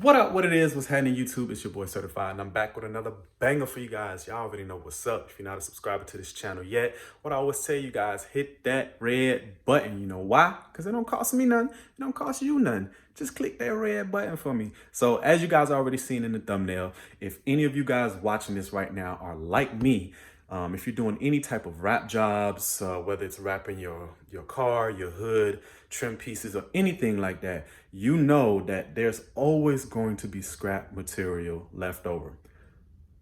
What up, what it is, what's happening YouTube? It's your boy Srtfied, and I'm back with another banger for you guys. Y'all already know what's up. If you're not a subscriber to this channel yet, what I always tell you guys, hit that red button. You know why? Because it don't cost me nothing. It don't cost you nothing. Just click that red button for me. So as you guys already seen in the thumbnail, if any of you guys watching this right now are like me, if you're doing any type of wrap jobs, whether it's wrapping your car, your hood, trim pieces, or anything like that, you know that there's always going to be scrap material left over.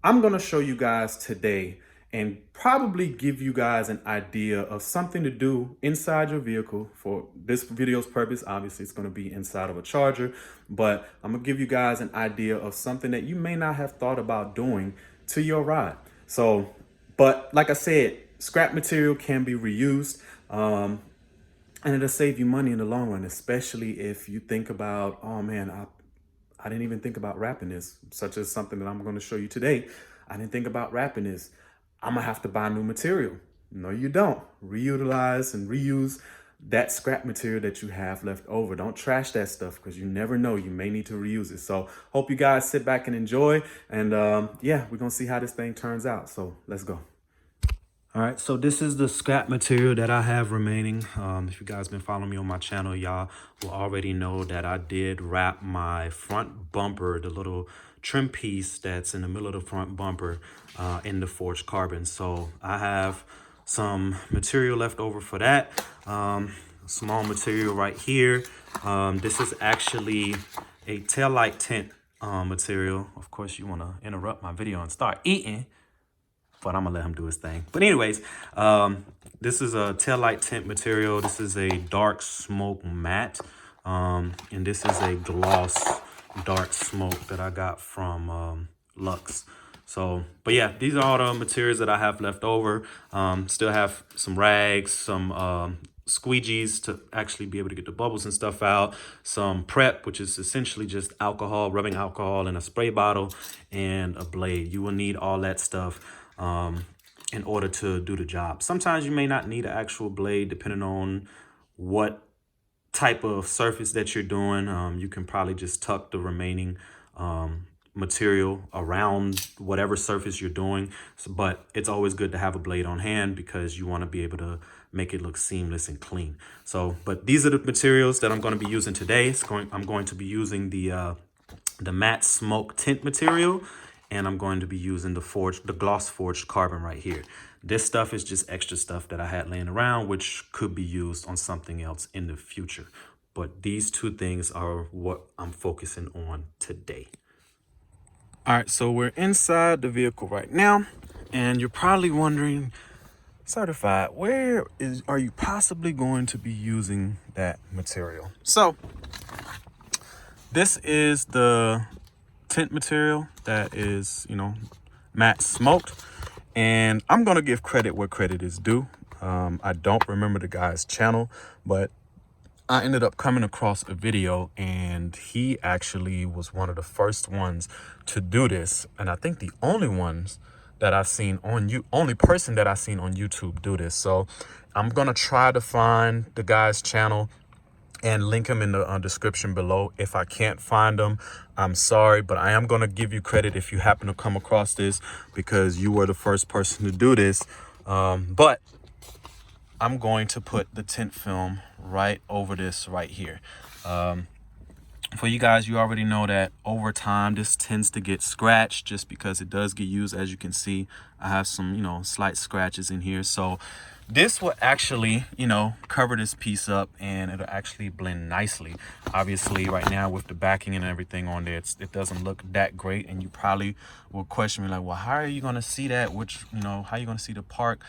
I'm going to show you guys today and probably give you guys an idea of something to do inside your vehicle. For this video's purpose, obviously it's going to be inside of a charger, but I'm going to give you guys an idea of something that you may not have thought about doing to your ride. So, but like I said, scrap material can be reused, and it'll save you money in the long run, especially if you think about, oh man, I didn't even think about wrapping this, such as something that I'm going to show you today. I didn't think about wrapping this. I'm going to have to buy new material. No, you don't. Reutilize and reuse that scrap material that you have left over. Don't trash that stuff because you never know. You may need to reuse it. So hope you guys sit back and enjoy. And yeah, we're going to see how this thing turns out. So let's go. All right, so this is the scrap material that I have remaining. If you guys been following me on my channel, y'all will already know that I did wrap my front bumper, the little trim piece that's in the middle of the front bumper, in the forged carbon. So I have some material left over for that. Small material right here. This is actually a taillight tint material. Of course, you want to interrupt my video and start eating, but I'm gonna let him do his thing. But anyways, this is a taillight tint material. This is a dark smoke matte, and this is a gloss dark smoke that I got from Lux. So, but yeah, these are all the materials that I have left over. Still have some rags, some squeegees to actually be able to get the bubbles and stuff out, some prep, which is essentially just alcohol, rubbing alcohol in a spray bottle, and a blade. You will need all that stuff in order to do the job. Sometimes you may not need an actual blade depending on what type of surface that you're doing. You can probably just tuck the remaining material around whatever surface you're doing. So, but it's always good to have a blade on hand because you want to be able to make it look seamless and clean. So, but these are the materials that I'm going to be using today. I'm going to be using the matte smoke tint material, and I'm going to be using the gloss forged carbon right here. This stuff is just extra stuff that I had laying around, which could be used on something else in the future. But these two things are what I'm focusing on today. All right, so we're inside the vehicle right now, and you're probably wondering, Srtfied, where are you possibly going to be using that material? So this is the tint material that is, you know, matte smoked, and I'm gonna give credit where credit is due. I don't remember the guy's channel, but I ended up coming across a video, and he actually was one of the first ones to do this, and I think the only ones that I've seen only person that I've seen on YouTube do this. So I'm gonna try to find the guy's channel and link him in the description below. If I can't find him, I'm sorry, but I am going to give you credit if you happen to come across this because you were the first person to do this. But I'm going to put the tint film right over this right here. For you guys, you already know that over time, this tends to get scratched just because it does get used. As you can see, I have some, you know, slight scratches in here. So this will actually, you know, cover this piece up, and it'll actually blend nicely. Obviously, right now with the backing and everything on there, it doesn't look that great. And you probably will question me like, well, how are you going to see that? How are you going to see the park,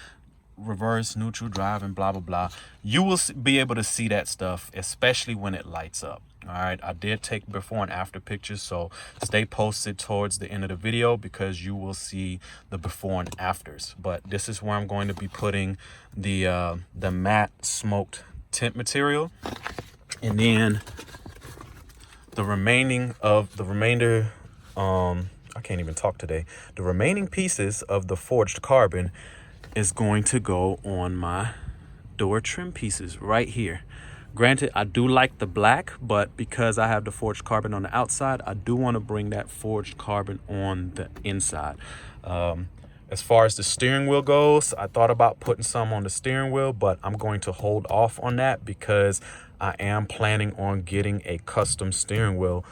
reverse, neutral, drive, and blah, blah, blah. You will be able to see that stuff, especially when it lights up. All right, I did take before and after pictures, so stay posted towards the end of the video because you will see the before and afters. But this is where I'm going to be putting the matte smoked tint material, and then the remainder I can't even talk today. The remaining pieces of the forged carbon is going to go on my door trim pieces right here. Granted, I do like the black, but because I have the forged carbon on the outside, I do want to bring that forged carbon on the inside. As far as the steering wheel goes, I thought about putting some on the steering wheel, but I'm going to hold off on that because I am planning on getting a custom steering wheel.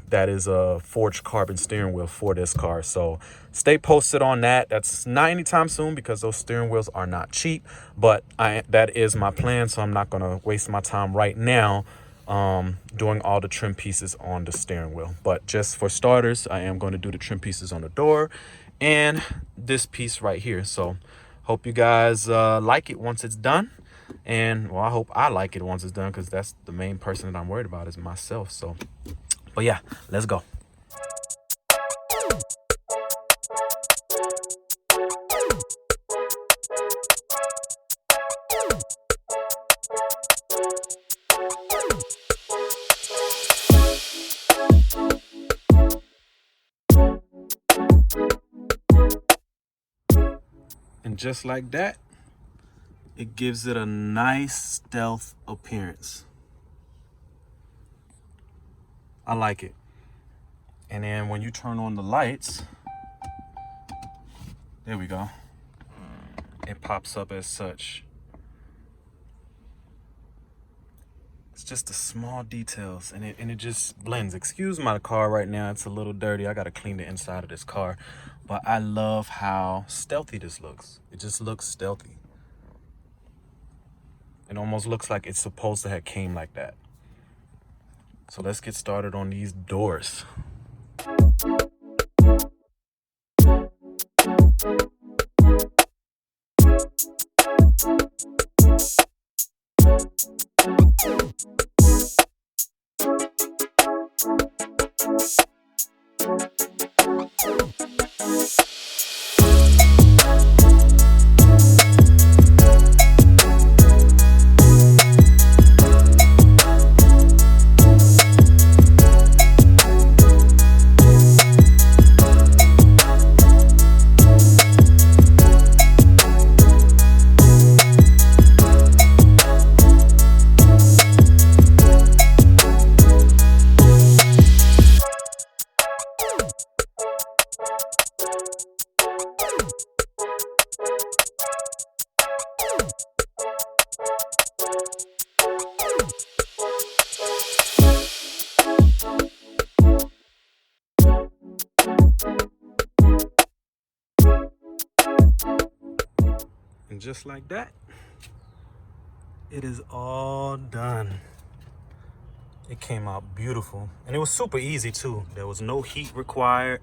That is a forged carbon steering wheel for this car. So stay posted on that. That's not anytime soon because those steering wheels are not cheap, but that is my plan. So I'm not going to waste my time right now doing all the trim pieces on the steering wheel. But just for starters, I am going to do the trim pieces on the door and this piece right here. So hope you guys like it once it's done. And well, I hope I like it once it's done, because that's the main person that I'm worried about is myself. So but yeah, let's go. And just like that, it gives it a nice stealth appearance. I like it. And then when you turn on the lights, there we go, it pops up as such. It's just the small details, and it just blends. Excuse my car right now, it's a little dirty. I gotta clean the inside of this car, but I love how stealthy this looks. It just looks stealthy. It almost looks like it's supposed to have came like that. So let's get started on these doors. And just like that, it is all done. It came out beautiful, and it was super easy too. There was no heat required.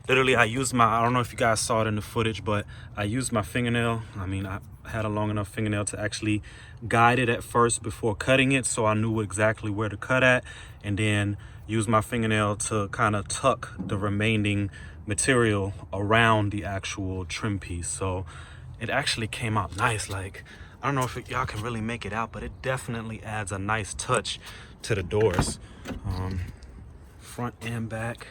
Literally, I used I don't know if you guys saw it in the footage, but I used my fingernail. I mean, I had a long enough fingernail to actually guide it at first before cutting it, so I knew exactly where to cut at, and then use my fingernail to kind of tuck the remaining material around the actual trim piece. So it actually came out nice. Like, I don't know if y'all can really make it out, but it definitely adds a nice touch to the doors, front and back.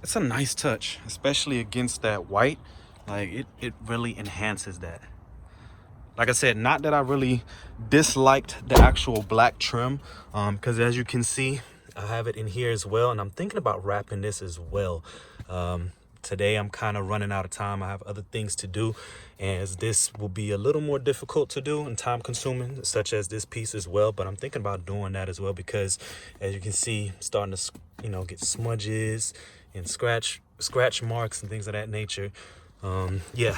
It's a nice touch, especially against that white. Like, it really enhances that. Like I said, not that I really disliked the actual black trim, because as you can see, I have it in here as well, and I'm thinking about wrapping this as well. Today I'm kind of running out of time. I have other things to do, as this will be a little more difficult to do and time consuming, such as this piece as well. But I'm thinking about doing that as well, because as you can see, I'm starting to, you know, get smudges and scratch marks and things of that nature. Yeah,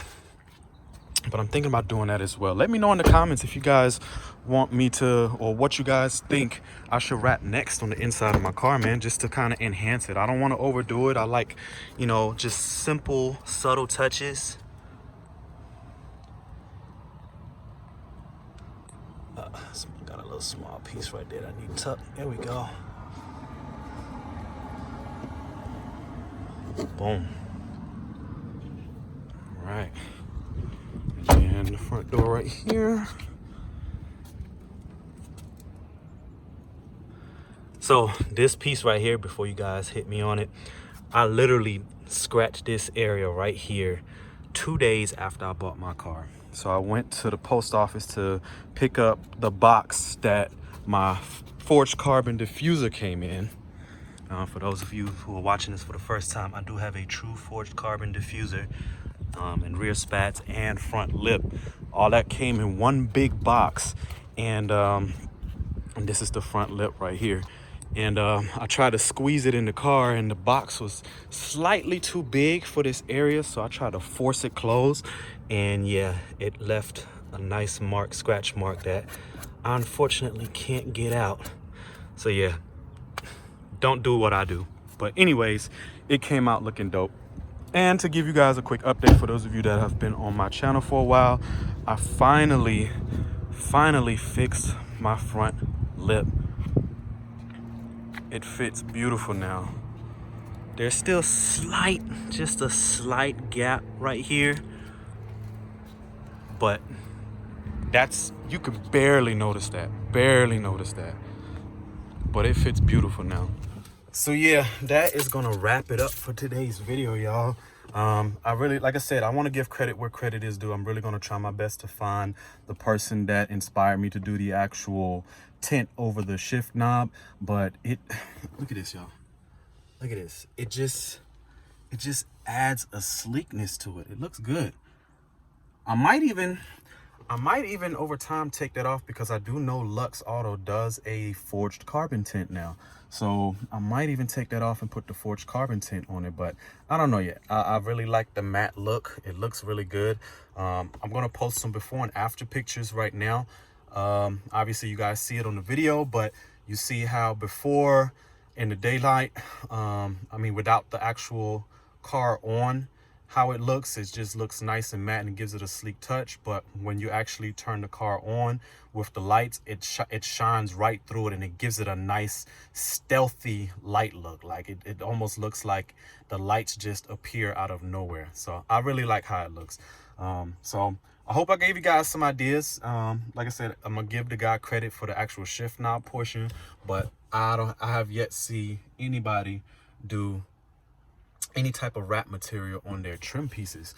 but I'm thinking about doing that as well. Let me know in the comments if you guys want me to, or what you guys think I should wrap next on the inside of my car, man, just to kind of enhance it. I don't want to overdo it. I like, you know, just simple, subtle touches. Got a little small piece right there that I need to tuck. There we go. Boom. All right. And the front door right here. So this piece right here, before you guys hit me on it, I literally scratched this area right here 2 days after I bought my car. So I went to the post office to pick up the box that my forged carbon diffuser came in. For those of you who are watching this for the first time, I do have a true forged carbon diffuser, and rear spats and front lip. All that came in one big box, and this is the front lip right here. And I tried to squeeze it in the car, and the box was slightly too big for this area, so I tried to force it closed, and yeah, it left a nice mark, scratch mark that I unfortunately can't get out. So yeah, don't do what I do. But anyways, it came out looking dope. And to give you guys a quick update, for those of you that have been on my channel for a while, I finally fixed my front lip. It fits beautiful now. There's still just a slight gap right here, but you can barely notice that, but it fits beautiful now. So yeah, that is gonna wrap it up for today's video, y'all. Like I said, I want to give credit where credit is due. I'm really gonna try my best to find the person that inspired me to do the actual tint over the shift knob. But look at this, y'all. Look at this. It just adds a sleekness to it. It looks good. I might even over time take that off, because I do know Lux Auto does a forged carbon tint now. So I might even take that off and put the forged carbon tint on it, but I don't know yet. I really like the matte look. It looks really good. I'm gonna post some before and after pictures right now. Obviously you guys see it on the video, but you see how before in the daylight, I mean without the actual car on, how it looks. It just looks nice and matte and gives it a sleek touch. But when you actually turn the car on with the lights, it shines right through it, and it gives it a nice stealthy light look. Like it almost looks like the lights just appear out of nowhere. So I really like how it looks. So I hope I gave you guys some ideas. Like I said, I'm gonna give the guy credit for the actual shift knob portion, but I have yet see anybody do any type of wrap material on their trim pieces,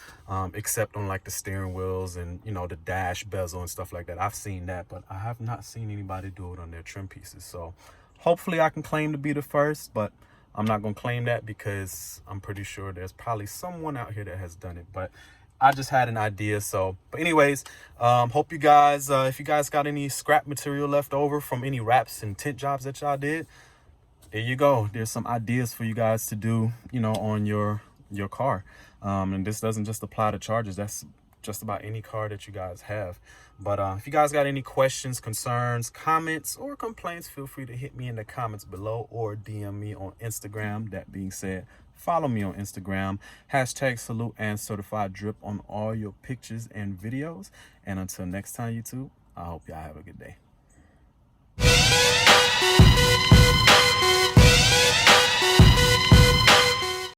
except on like the steering wheels and, you know, the dash bezel and stuff like that. I've seen that, but I have not seen anybody do it on their trim pieces. So hopefully I can claim to be the first, but I'm not gonna claim that because I'm pretty sure there's probably someone out here that has done it. But I just had an idea. So but anyways, hope you guys, if you guys got any scrap material left over from any wraps and tint jobs that y'all did, there you go. There's some ideas for you guys to do, you know, on your car. And this doesn't just apply to Chargers. That's just about any car that you guys have. But if you guys got any questions, concerns, comments, or complaints, feel free to hit me in the comments below or DM me on Instagram. That being said, follow me on Instagram, #salute and certified drip on all your pictures and videos. And until next time, YouTube, I hope y'all have a good day.